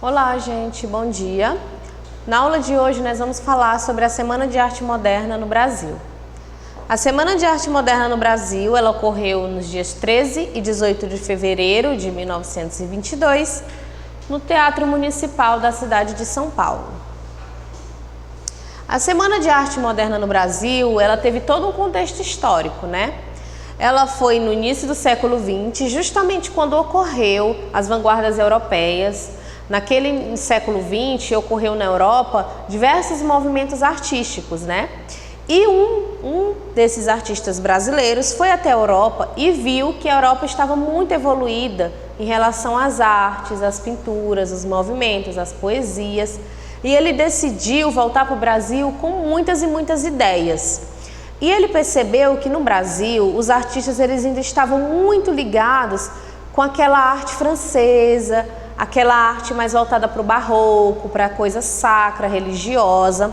Olá, gente, bom dia. Na aula de hoje nós vamos falar sobre a Semana de Arte Moderna no Brasil. A Semana de Arte Moderna no Brasil, ela ocorreu nos dias 13 e 18 de fevereiro de 1922, no Teatro Municipal da cidade de São Paulo. A Semana de Arte Moderna no Brasil, ela teve todo um contexto histórico, né? Ela foi no início do século XX, justamente quando ocorreu as vanguardas europeias. Naquele século XX, ocorreu na Europa diversos movimentos artísticos, né? E um desses artistas brasileiros foi até a Europa e viu que a Europa estava muito evoluída em relação às artes, às pinturas, os movimentos, as poesias. E ele decidiu voltar para o Brasil com muitas e muitas ideias. E ele percebeu que no Brasil os artistas eles ainda estavam muito ligados com aquela arte francesa, aquela arte mais voltada para o barroco, para a coisa sacra, religiosa.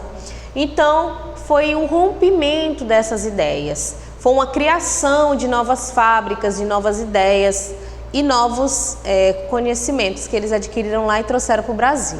Então foi um rompimento dessas ideias, foi uma criação de novas fábricas, de novas ideias e novos conhecimentos que eles adquiriram lá e trouxeram para o Brasil.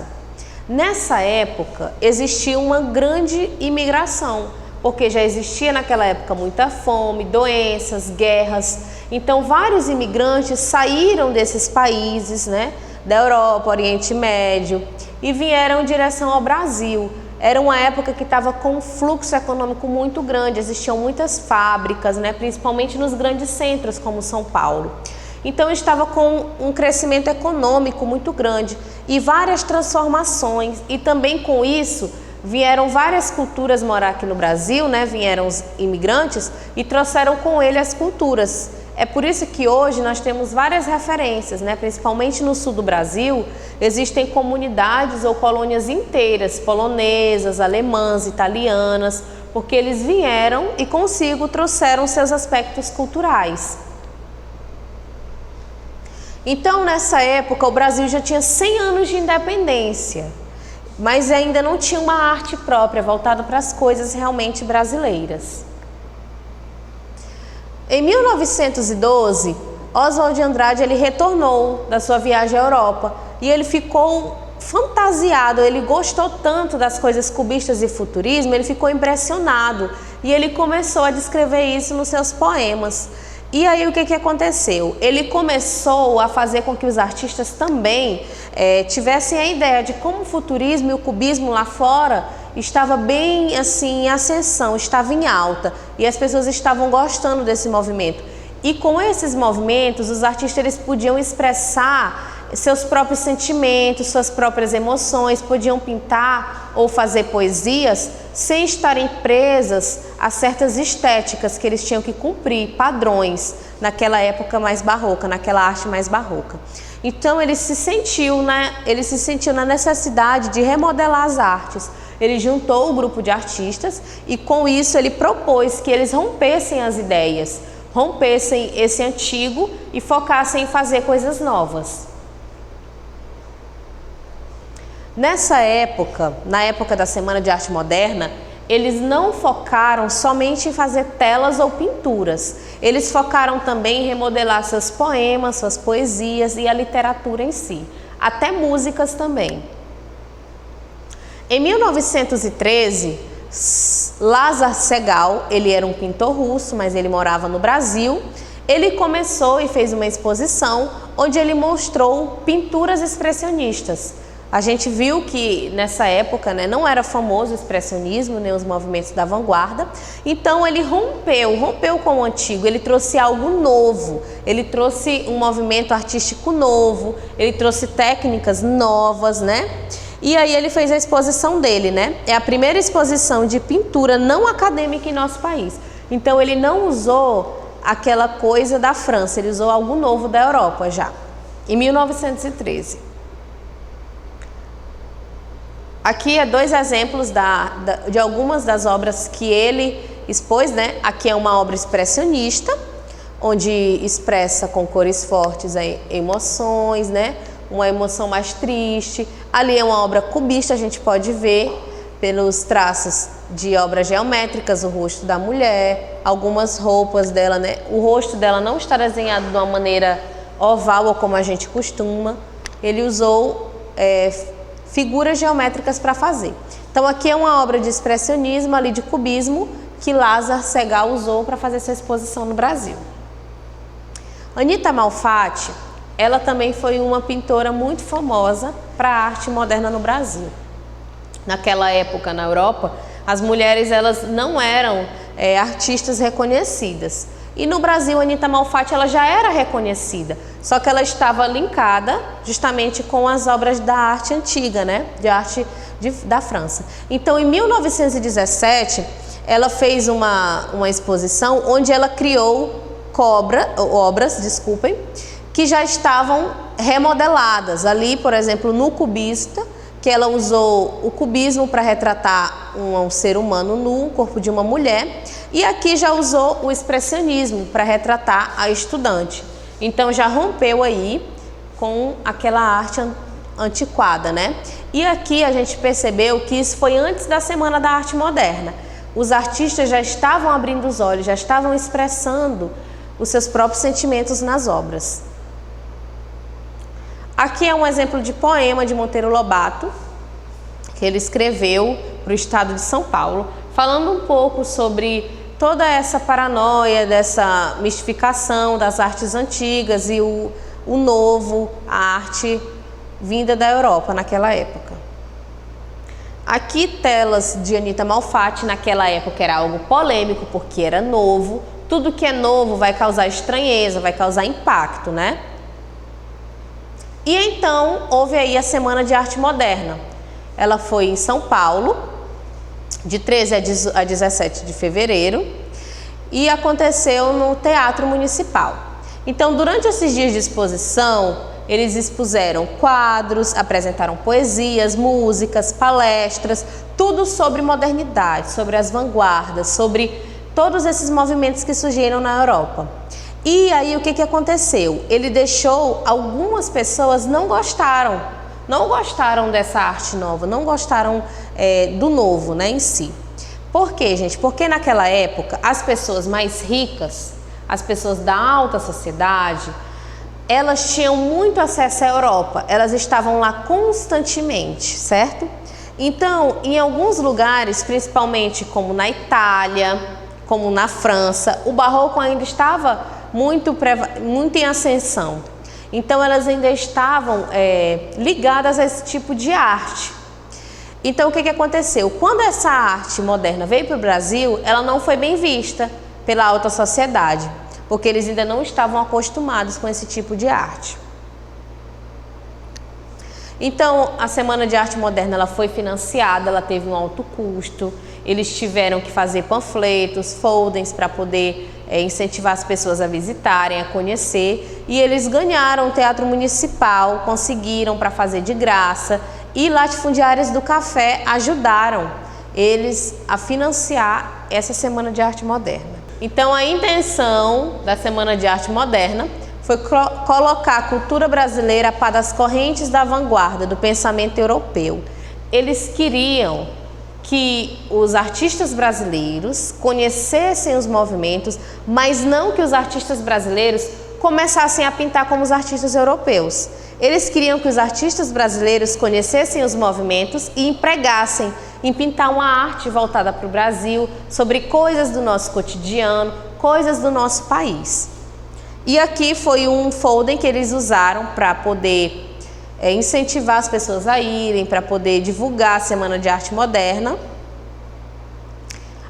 Nessa época existia uma grande imigração, porque já existia naquela época muita fome, doenças, guerras. Então vários imigrantes saíram desses países, né, da Europa, Oriente Médio, e vieram em direção ao Brasil. Era uma época que estava com um fluxo econômico muito grande, existiam muitas fábricas, né, principalmente nos grandes centros como São Paulo. Então estava com um crescimento econômico muito grande e várias transformações, e também com isso vieram várias culturas morar aqui no Brasil, né? Vieram os imigrantes e trouxeram com ele as culturas. É por isso que hoje nós temos várias referências, né? Principalmente no sul do Brasil, existem comunidades ou colônias inteiras, polonesas, alemãs, italianas, porque eles vieram e consigo trouxeram seus aspectos culturais. Então, nessa época, o Brasil já tinha 100 anos de independência, mas ainda não tinha uma arte própria voltada para as coisas realmente brasileiras. Em 1912, Oswald de Andrade ele retornou da sua viagem à Europa e ele ficou fantasiado, ele gostou tanto das coisas cubistas e futurismo, ele ficou impressionado e ele começou a descrever isso nos seus poemas. E aí o que aconteceu? Ele começou a fazer com que os artistas também tivessem a ideia de como o futurismo e o cubismo lá fora estava bem assim em ascensão, estava em alta e as pessoas estavam gostando desse movimento. E com esses movimentos os artistas eles podiam expressar seus próprios sentimentos, suas próprias emoções, podiam pintar ou fazer poesias sem estarem presas a certas estéticas que eles tinham que cumprir, padrões, naquela época mais barroca, naquela arte mais barroca. Então ele se sentiu na necessidade de remodelar as artes. Ele juntou o grupo de artistas e com isso ele propôs que eles rompessem as ideias, rompessem esse antigo e focassem em fazer coisas novas. Nessa época, na época da Semana de Arte Moderna, eles não focaram somente em fazer telas ou pinturas. Eles focaram também em remodelar seus poemas, suas poesias e a literatura em si, até músicas também. Em 1913, Lázar Segall, ele era um pintor russo, mas ele morava no Brasil. Ele começou e fez uma exposição onde ele mostrou pinturas expressionistas. A gente viu que nessa época, né, não era famoso o expressionismo, nem os movimentos da vanguarda. Então ele rompeu com o antigo, ele trouxe algo novo, ele trouxe um movimento artístico novo, ele trouxe técnicas novas, né? E aí ele fez a exposição dele, né? É a primeira exposição de pintura não acadêmica em nosso país. Então ele não usou aquela coisa da França, ele usou algo novo da Europa já, em 1913. Aqui é dois exemplos de algumas das obras que ele expôs, né? Aqui é uma obra expressionista, onde expressa com cores fortes emoções, né? Uma emoção mais triste. Ali é uma obra cubista, a gente pode ver pelos traços de obras geométricas o rosto da mulher, algumas roupas dela, né? O rosto dela não está desenhado de uma maneira oval ou como a gente costuma. Ele usou figuras geométricas para fazer. Então aqui é uma obra de expressionismo, ali de cubismo, que Lázaro Segall usou para fazer essa exposição no Brasil. Anita Malfatti, ela também foi uma pintora muito famosa para a arte moderna no Brasil. Naquela época, na Europa, as mulheres elas não eram artistas reconhecidas. E no Brasil, Anita Malfatti ela já era reconhecida, só que ela estava linkada justamente com as obras da arte antiga, né? De arte da França. Então, em 1917, ela fez uma exposição onde ela criou obras, que já estavam remodeladas. Ali, por exemplo, no cubista, que ela usou o cubismo para retratar um ser humano nu, o corpo de uma mulher, e aqui já usou o expressionismo para retratar a estudante. Então já rompeu aí com aquela arte antiquada, né? E aqui a gente percebeu que isso foi antes da Semana da Arte Moderna. Os artistas já estavam abrindo os olhos, já estavam expressando os seus próprios sentimentos nas obras. Aqui é um exemplo de poema de Monteiro Lobato, que ele escreveu para o estado de São Paulo, falando um pouco sobre toda essa paranoia, dessa mistificação das artes antigas e o novo, a arte vinda da Europa naquela época. Aqui telas de Anita Malfatti, naquela época era algo polêmico, porque era novo. Tudo que é novo vai causar estranheza, vai causar impacto, né? E então houve aí a Semana de Arte Moderna. Ela foi em São Paulo, de 13 a 17 de fevereiro, e aconteceu no Teatro Municipal. Então, durante esses dias de exposição, eles expuseram quadros, apresentaram poesias, músicas, palestras, tudo sobre modernidade, sobre as vanguardas, sobre todos esses movimentos que surgiram na Europa. E aí o que aconteceu? Ele deixou, algumas pessoas não gostaram dessa arte nova, não gostaram do novo, né, em si. Por quê, gente? Porque naquela época as pessoas mais ricas, as pessoas da alta sociedade, elas tinham muito acesso à Europa, elas estavam lá constantemente, certo? Então, em alguns lugares, principalmente como na Itália, como na França, o barroco ainda estava muito em ascensão. Então elas ainda estavam ligadas a esse tipo de arte. Então o que aconteceu? Quando essa arte moderna veio para o Brasil, ela não foi bem vista pela alta sociedade, porque eles ainda não estavam acostumados com esse tipo de arte. Então a Semana de Arte Moderna ela foi financiada, ela teve um alto custo, eles tiveram que fazer panfletos, foldings para poder incentivar as pessoas a visitarem, a conhecer, e eles ganharam o Teatro Municipal, conseguiram para fazer de graça, e latifundiários do café ajudaram eles a financiar essa Semana de Arte Moderna. Então a intenção da Semana de Arte Moderna foi colocar a cultura brasileira a par das correntes da vanguarda do pensamento europeu. Eles queriam que os artistas brasileiros conhecessem os movimentos, mas não que os artistas brasileiros começassem a pintar como os artistas europeus. Eles queriam que os artistas brasileiros conhecessem os movimentos e empregassem em pintar uma arte voltada para o Brasil, sobre coisas do nosso cotidiano, coisas do nosso país. E aqui foi um folder que eles usaram para poder incentivar as pessoas a irem, para poder divulgar a Semana de Arte Moderna.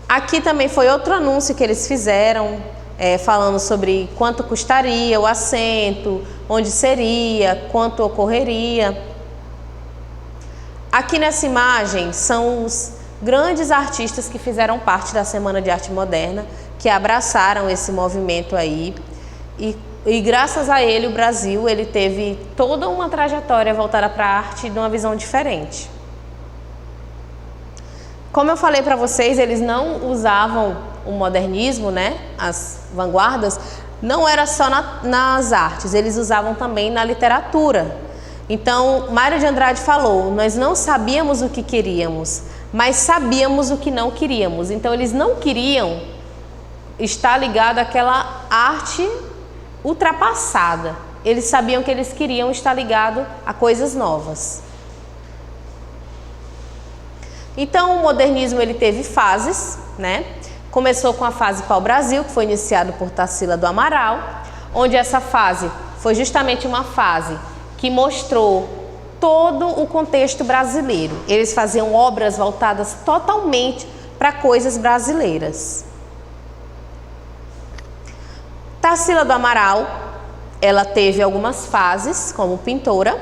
Aqui também foi outro anúncio que eles fizeram, falando sobre quanto custaria o assento, onde seria, quanto ocorreria. Aqui nessa imagem são os grandes artistas que fizeram parte da Semana de Arte Moderna, que abraçaram esse movimento aí. E graças a ele, o Brasil ele teve toda uma trajetória voltada para a arte de uma visão diferente. Como eu falei para vocês, eles não usavam o modernismo, né? As vanguardas, não era só nas artes, eles usavam também na literatura. Então, Mário de Andrade falou, nós não sabíamos o que queríamos, mas sabíamos o que não queríamos. Então, eles não queriam estar ligado àquela arte ultrapassada. Eles sabiam que eles queriam estar ligados a coisas novas. Então, o modernismo ele teve fases, né? Começou com a fase pau-brasil, que foi iniciado por Tarsila do Amaral, onde essa fase foi justamente uma fase que mostrou todo o contexto brasileiro. Eles faziam obras voltadas totalmente para coisas brasileiras. Tarsila do Amaral, ela teve algumas fases como pintora.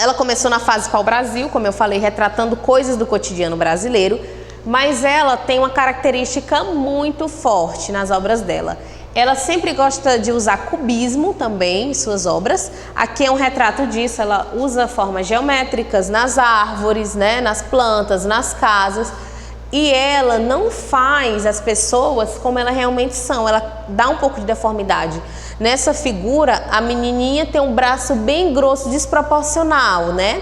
Ela começou na fase pau-brasil, como eu falei, retratando coisas do cotidiano brasileiro, mas ela tem uma característica muito forte nas obras dela. Ela sempre gosta de usar cubismo também em suas obras. Aqui é um retrato disso, ela usa formas geométricas nas árvores, né, nas plantas, nas casas. E ela não faz as pessoas como elas realmente são, ela dá um pouco de deformidade. Nessa figura, a menininha tem um braço bem grosso, desproporcional, né?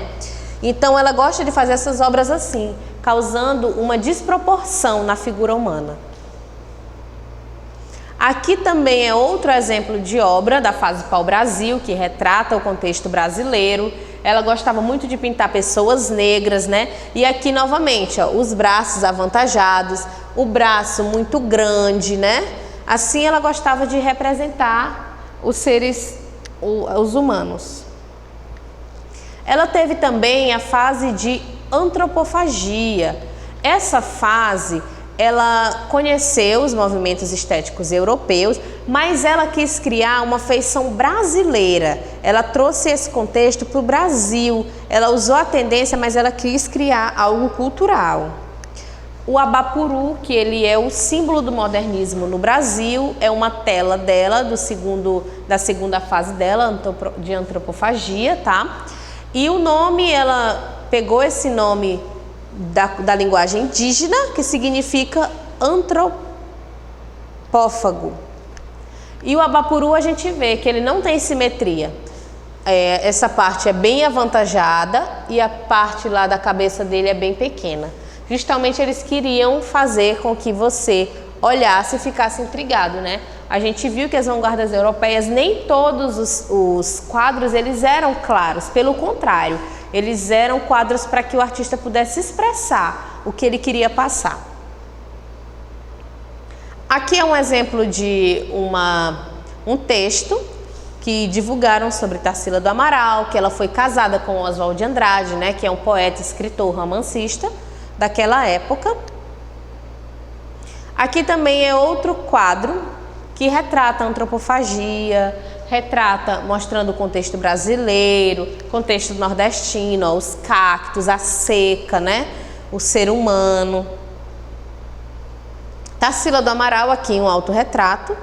Então ela gosta de fazer essas obras assim, causando uma desproporção na figura humana. Aqui também é outro exemplo de obra da fase pau-brasil, que retrata o contexto brasileiro. Ela gostava muito de pintar pessoas negras, né? E aqui novamente, ó, os braços avantajados, o braço muito grande, né? Assim ela gostava de representar os seres, os humanos. Ela teve também a fase de antropofagia. Essa fase, ela conheceu os movimentos estéticos europeus, mas ela quis criar uma feição brasileira. Ela trouxe esse contexto para o Brasil. Ela usou a tendência, mas ela quis criar algo cultural. O Abapuru, que ele é o símbolo do modernismo no Brasil, é uma tela dela, da segunda fase dela, de antropofagia, tá? E o nome, ela pegou esse nome da linguagem indígena, que significa antropófago. E o Abapuru a gente vê que ele não tem simetria. Essa parte é bem avantajada e a parte lá da cabeça dele é bem pequena. Justamente eles queriam fazer com que você olhasse e ficasse intrigado, né? A gente viu que as vanguardas europeias, nem todos os quadros eles eram claros, pelo contrário, eles eram quadros para que o artista pudesse expressar o que ele queria passar. Aqui é um exemplo de um texto que divulgaram sobre Tarsila do Amaral, que ela foi casada com Oswald de Andrade, né, que é um poeta, escritor, romancista daquela época. Aqui também é outro quadro que retrata a antropofagia, retrata mostrando o contexto brasileiro, contexto nordestino, ó, os cactos, a seca, né? O ser humano. Tarsila do Amaral, aqui um autorretrato.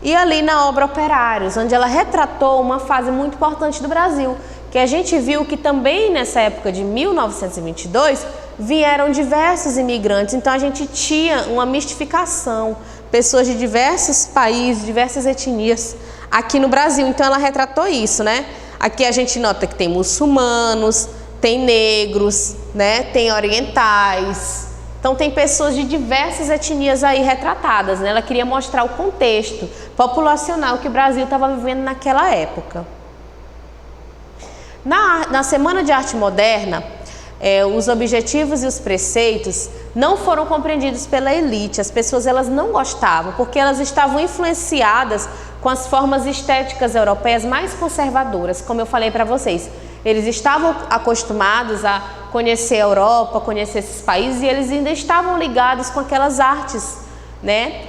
E ali na obra Operários, onde ela retratou uma fase muito importante do Brasil, que a gente viu que também nessa época de 1922 vieram diversos imigrantes, então a gente tinha uma mistificação, pessoas de diversos países, diversas etnias aqui no Brasil, então ela retratou isso, né? Aqui a gente nota que tem muçulmanos, tem negros, né? Tem orientais, então tem pessoas de diversas etnias aí retratadas, né? Ela queria mostrar o contexto populacional que o Brasil estava vivendo naquela época. Na Semana de Arte Moderna, os objetivos e os preceitos não foram compreendidos pela elite. As pessoas elas não gostavam, porque elas estavam influenciadas com as formas estéticas europeias mais conservadoras, como eu falei para vocês. Eles estavam acostumados a conhecer a Europa, conhecer esses países, e eles ainda estavam ligados com aquelas artes, né?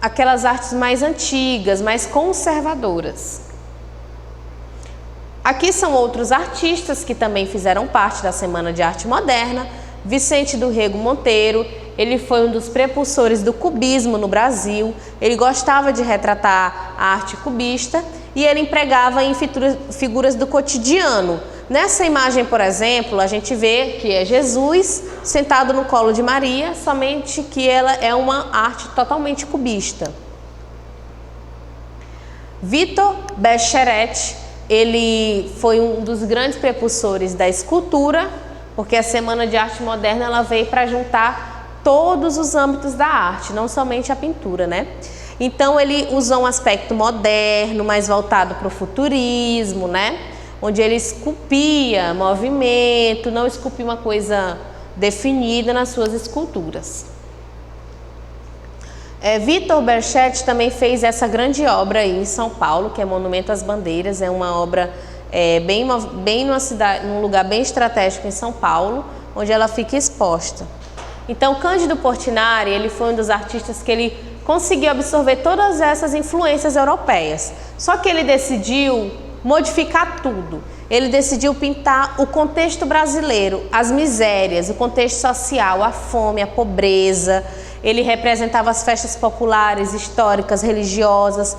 Aquelas artes mais antigas, mais conservadoras. Aqui são outros artistas que também fizeram parte da Semana de Arte Moderna. Vicente do Rego Monteiro, ele foi um dos prepulsores do cubismo no Brasil. Ele gostava de retratar a arte cubista e ele empregava em figuras do cotidiano. Nessa imagem, por exemplo, a gente vê que é Jesus sentado no colo de Maria, somente que ela é uma arte totalmente cubista. Victor Becherette, ele foi um dos grandes prepulsores da escultura, porque a Semana de Arte Moderna ela veio para juntar todos os âmbitos da arte, não somente a pintura, né? Então ele usou um aspecto moderno, mais voltado para o futurismo, né? onde ele esculpia movimento, não esculpia uma coisa definida nas suas esculturas. Vitor Berchet também fez essa grande obra aí em São Paulo, que é Monumento às Bandeiras. É uma obra bem num lugar bem estratégico em São Paulo, onde ela fica exposta. Então, Cândido Portinari, ele foi um dos artistas que ele conseguiu absorver todas essas influências europeias. Só que ele decidiu modificar tudo. Ele decidiu pintar o contexto brasileiro, as misérias, o contexto social, a fome, a pobreza. Ele representava as festas populares, históricas, religiosas,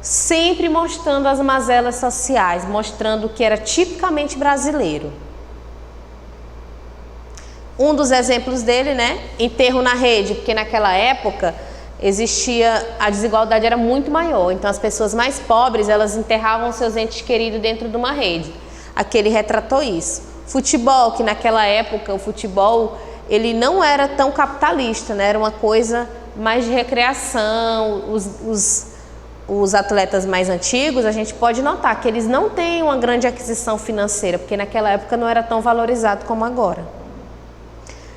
sempre mostrando as mazelas sociais, mostrando o que era tipicamente brasileiro. Um dos exemplos dele, né? Enterro na rede, porque naquela época a desigualdade era muito maior. Então as pessoas mais pobres, elas enterravam seus entes queridos dentro de uma rede. Aqui ele retratou isso. Futebol, que naquela época o futebol ele não era tão capitalista, né? Era uma coisa mais de recreação. Os atletas mais antigos, a gente pode notar que eles não têm uma grande aquisição financeira, porque naquela época não era tão valorizado como agora.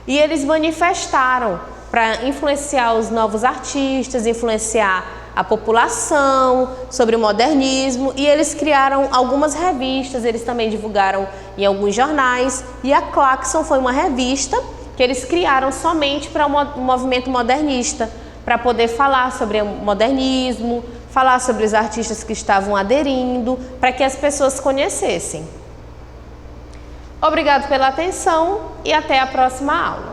E eles manifestaram para influenciar os novos artistas, influenciar a população sobre o modernismo, e eles criaram algumas revistas, eles também divulgaram em alguns jornais, e a Claxon foi uma revista que eles criaram somente para o movimento modernista, para poder falar sobre o modernismo, falar sobre os artistas que estavam aderindo, para que as pessoas conhecessem. Obrigado pela atenção e até a próxima aula.